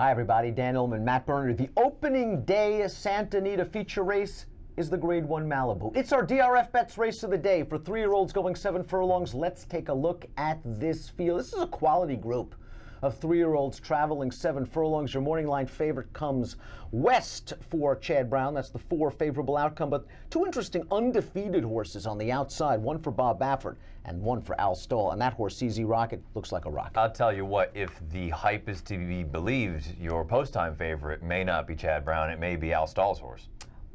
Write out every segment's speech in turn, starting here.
Hi, everybody. Dan Illman, Matt Berner. The opening day Santa Anita feature race is the Grade 1 Malibu. It's our DRF Bets race of the day for 3-year-olds going 7 furlongs. Let's take a look at this field. This is a quality group of 3-year-olds traveling 7 furlongs. Your morning line favorite comes west for Chad Brown. That's the 4 favorable outcome. But 2 interesting undefeated horses on the outside. One for Bob Baffert and one for Al Stall. And that horse, CZ Rocket, looks like a rocket. I'll tell you what, if the hype is to be believed, your post-time favorite may not be Chad Brown. It may be Al Stall's horse.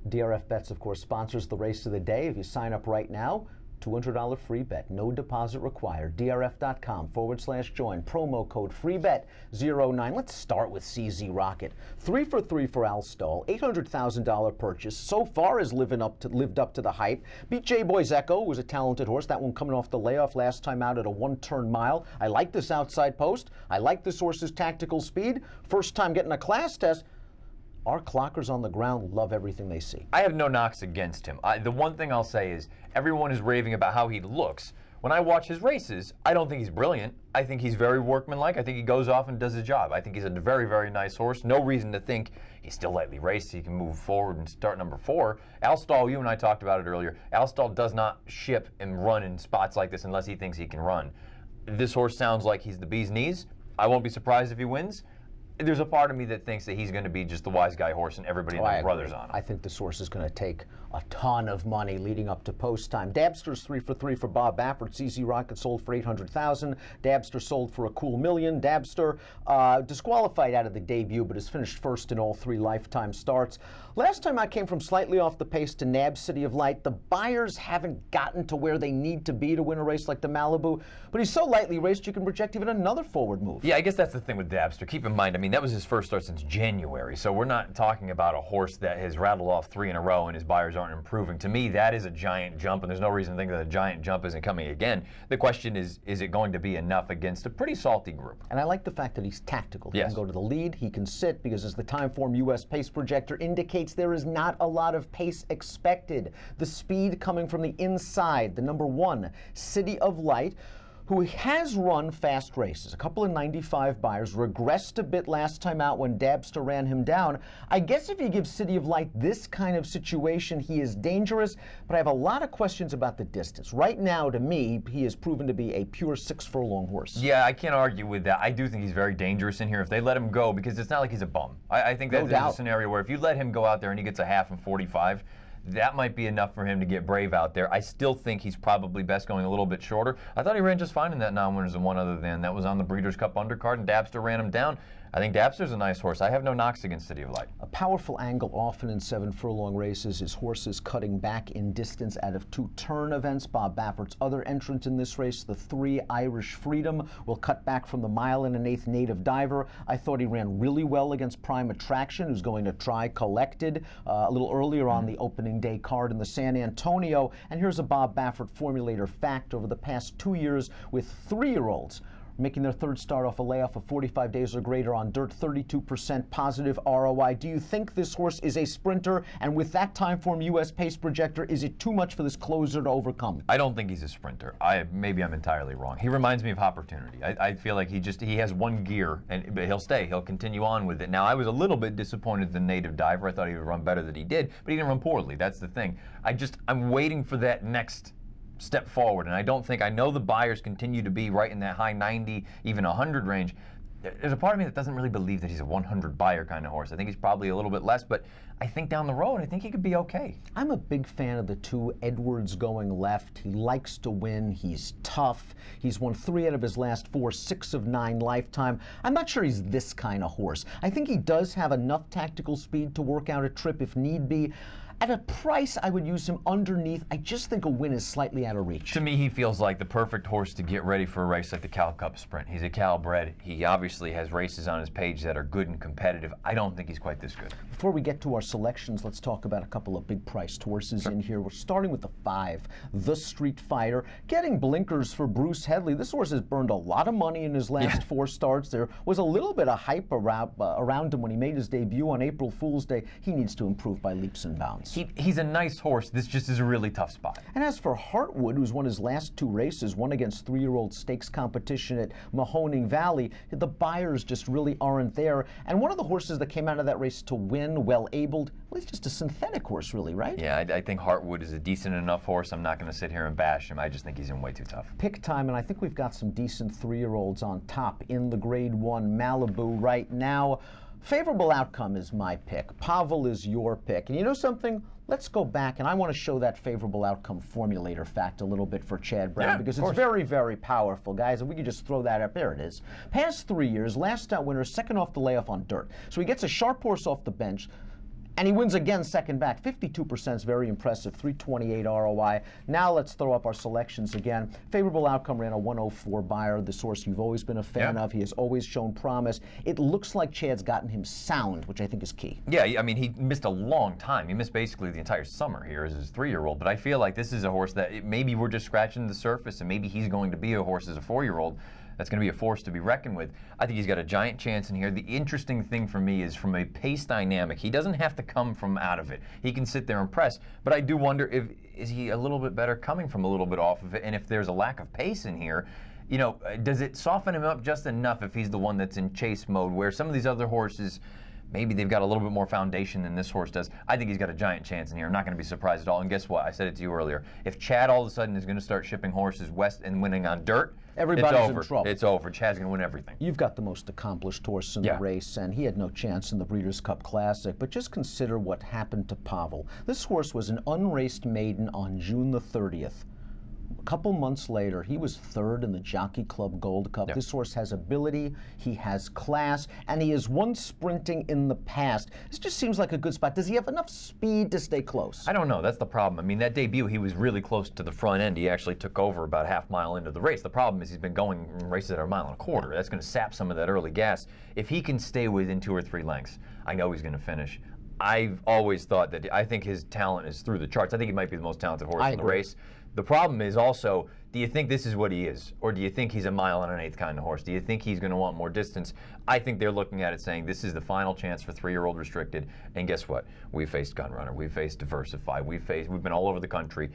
DRF Bets, of course, sponsors the race of the day. If you sign up right now, $200 free bet, no deposit required. DRF.com/join. Promo code FREEBET09. Let's start with CZ Rocket. 3 for 3 for Al Stall. $800,000 purchase. So far has lived up to the hype. Beat J-Boy's Echo, who was a talented horse. That one coming off the layoff last time out at a 1-turn mile. I like this outside post. I like this horse's tactical speed. First time getting a class test. Our clockers on the ground love everything they see. I have no knocks against him. The one thing I'll say is everyone is raving about how he looks. When I watch his races, I don't think he's brilliant. I think he's very workmanlike. I think he goes off and does his job. I think he's a very, very nice horse. No reason to think he's still lightly raced. He can move forward and start number 4. Al Stall, you and I talked about it earlier. Al Stall does not ship and run in spots like this unless he thinks he can run. This horse sounds like he's the bee's knees. I won't be surprised if he wins. There's a part of me that thinks that he's going to be just the wise guy horse and everybody and their brothers on him. I think this horse is going to take a ton of money leading up to post time. Dabster's 3 for 3 for Bob Baffert. CZ Rocket sold for $800,000. Dabster sold for a cool $1 million. Dabster disqualified out of the debut, but has finished first in all 3 lifetime starts. Last time I came from slightly off the pace to Nab City of Light. The buyers haven't gotten to where they need to be to win a race like the Malibu, but he's so lightly raced you can project even another forward move. Yeah, I guess that's the thing with Dabster. Keep in mind, I mean, that was his first start since January, so we're not talking about a horse that has rattled off 3 in a row and his buyers aren't improving. To me, that is a giant jump, and there's no reason to think that a giant jump isn't coming again. The question is it going to be enough against a pretty salty group? And I like the fact that he's tactical. He Yes. can go to the lead, he can sit, because as the Timeform US pace projector indicates, there is not a lot of pace expected. The speed coming from the inside, the number 1, City of Light, who has run fast races. A couple of 95 buyers, regressed a bit last time out when Dabster ran him down. I guess if you give City of Light this kind of situation, he is dangerous, but I have a lot of questions about the distance. Right now, to me, he has proven to be a pure 6-furlong horse. Yeah, I can't argue with that. I do think he's very dangerous in here if they let him go, because it's not like he's a bum. I think that there's a scenario where if you let him go out there and he gets a half and 45, that might be enough for him to get brave out there. I still think he's probably best going a little bit shorter. I thought he ran just fine in that non-winners and one other than. That was on the Breeders' Cup undercard, and Dabster ran him down. I think Dabster's a nice horse. I have no knocks against City of Light. A powerful angle often in 7-furlong races is horses cutting back in distance out of 2-turn events. Bob Baffert's other entrant in this race, the 3 Irish Freedom, will cut back from the 1 1/8 Native Diver. I thought he ran really well against Prime Attraction, who's going to try Collected a little earlier on the opening day card in the San Antonio. And here's a Bob Baffert formulator fact over the past 2 years with 3-year-olds making their 3rd start off a layoff of 45 days or greater on dirt, 32% positive ROI. Do you think this horse is a sprinter? And with that Timeform US pace projector, is it too much for this closer to overcome? I don't think he's a sprinter. Maybe I'm entirely wrong. He reminds me of Opportunity. I feel like he has one gear, but he'll stay. He'll continue on with it. Now, I was a little bit disappointed in the Native Diver. I thought he would run better than he did, but he didn't run poorly. That's the thing. I'm waiting for that next step forward, and I know the buyers continue to be right in that high 90, even 100 range. There's a part of me that doesn't really believe that he's a 100 buyer kind of horse. I think he's probably a little bit less, but I think down the road, I think he could be okay. I'm a big fan of the 2 Edwards going left. He likes to win. He's tough. He's won 3 out of his last 4, 6 of 9 lifetime. I'm not sure he's this kind of horse. I think he does have enough tactical speed to work out a trip if need be. At a price, I would use him underneath. I just think a win is slightly out of reach. To me, he feels like the perfect horse to get ready for a race like the Cal Cup Sprint. He's a Cal bred. He obviously has races on his page that are good and competitive. I don't think he's quite this good. Before we get to our selections, let's talk about a couple of big priced horses in here. We're starting with the 5, the Street Fighter. Getting blinkers for Bruce Headley. This horse has burned a lot of money in his last 4 starts. There was a little bit of hype around him when he made his debut on April Fool's Day. He needs to improve by leaps and bounds. chance. He's a nice horse. This just is a really tough spot. And as for Heartwood, who's won his last 2 races, one against 3-year-old stakes competition at Mahoning Valley, the buyers just really aren't there. And one of the horses that came out of that race to win, well-abled, well, he's just a synthetic horse, really, right? Yeah, I think Heartwood is a decent enough horse. I'm not going to sit here and bash him. I just think he's in way too tough. Pick time, and I think we've got some decent 3-year-olds on top in the Grade 1 Malibu right now. Favorable outcome is my pick. Pavel is your pick. And you know something? Let's go back, and I want to show that favorable outcome formulator fact a little bit for Chad Brown, because it's very, very powerful, guys. And we can just throw that up. There it is. Past 3 years, last out winner, second off the layoff on dirt. So he gets a sharp horse off the bench, and he wins again second back. 52% is very impressive, 328 ROI. Now let's throw up our selections again. Favorable outcome ran a 104 buyer. This horse you've always been a fan of. He has always shown promise. It looks like Chad's gotten him sound, which I think is key. Yeah, I mean, he missed a long time. He missed basically the entire summer here as his 3-year-old. But I feel like this is a horse that maybe we're just scratching the surface, and maybe he's going to be a horse as a 4-year-old. That's going to be a force to be reckoned with. I think he's got a giant chance in here. The interesting thing for me is from a pace dynamic. He doesn't have to come from out of it. He can sit there and press. But I do wonder, is he a little bit better coming from a little bit off of it? And if there's a lack of pace in here, you know, does it soften him up just enough if he's the one that's in chase mode, where some of these other horses, maybe they've got a little bit more foundation than this horse does? I think he's got a giant chance in here. I'm not going to be surprised at all. And guess what? I said it to you earlier. If Chad all of a sudden is going to start shipping horses west and winning on dirt, everybody's it's over. in trouble. It's over. Chad's going to win everything. You've got the most accomplished horse in the race, and he had no chance in the Breeders' Cup Classic. But just consider what happened to Pavel. This horse was an unraced maiden on June the 30th. A couple months later, he was 3rd in the Jockey Club Gold Cup. This horse has ability, he has class, and he has won sprinting in the past. This just seems like a good spot. Does he have enough speed to stay close? I don't know. That's the problem. I mean, that debut, he was really close to the front end. He actually took over about half mile into the race. The problem is he's been going races at a 1.25 miles. That's going to sap some of that early gas. If he can stay within 2 or 3 lengths, I know he's going to finish. I've always thought that I think his talent is through the charts. I think he might be the most talented horse in the race. The problem is also, do you think this is what he is? Or do you think he's a 1 1/8 kind of horse? Do you think he's going to want more distance? I think they're looking at it saying this is the final chance for 3-year-old restricted. And guess what? We've faced Gun Runner. We've faced Diversify. We've been all over the country.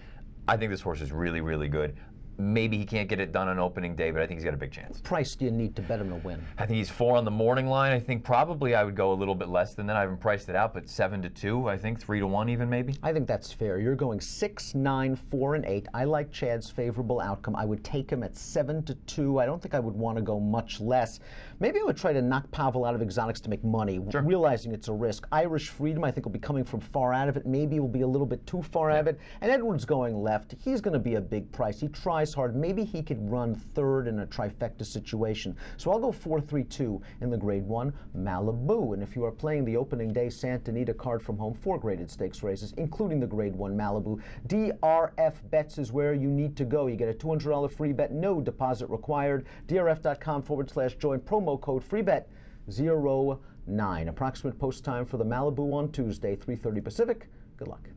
I think this horse is really, really good. Maybe he can't get it done on opening day, but I think he's got a big chance. What price do you need to bet him to win? I think he's 4 on the morning line. I think probably I would go a little bit less than that. I haven't priced it out, but 7 to 2, I think 3 to 1 even maybe. I think that's fair. You're going 6, 9, 4, and 8. I like Chad's favorable outcome. I would take him at 7 to 2. I don't think I would want to go much less. Maybe I would try to knock Pavel out of exotics to make money, realizing it's a risk. Irish Freedom, I think, will be coming from far out of it. Maybe will be a little bit too far out of it. And Edwards going left. He's going to be a big price. He tries hard. Maybe he could run 3rd in a trifecta situation. So I'll go 4-3-2 in the Grade 1 Malibu. And if you are playing the opening day Santa Anita card from home, 4 graded stakes races, including the Grade 1 Malibu, DRF Bets is where you need to go. You get a $200 free bet, no deposit required. DRF.com/join, promo code FREEBET09. Approximate post time for the Malibu on Tuesday, 3:30 Pacific. Good luck.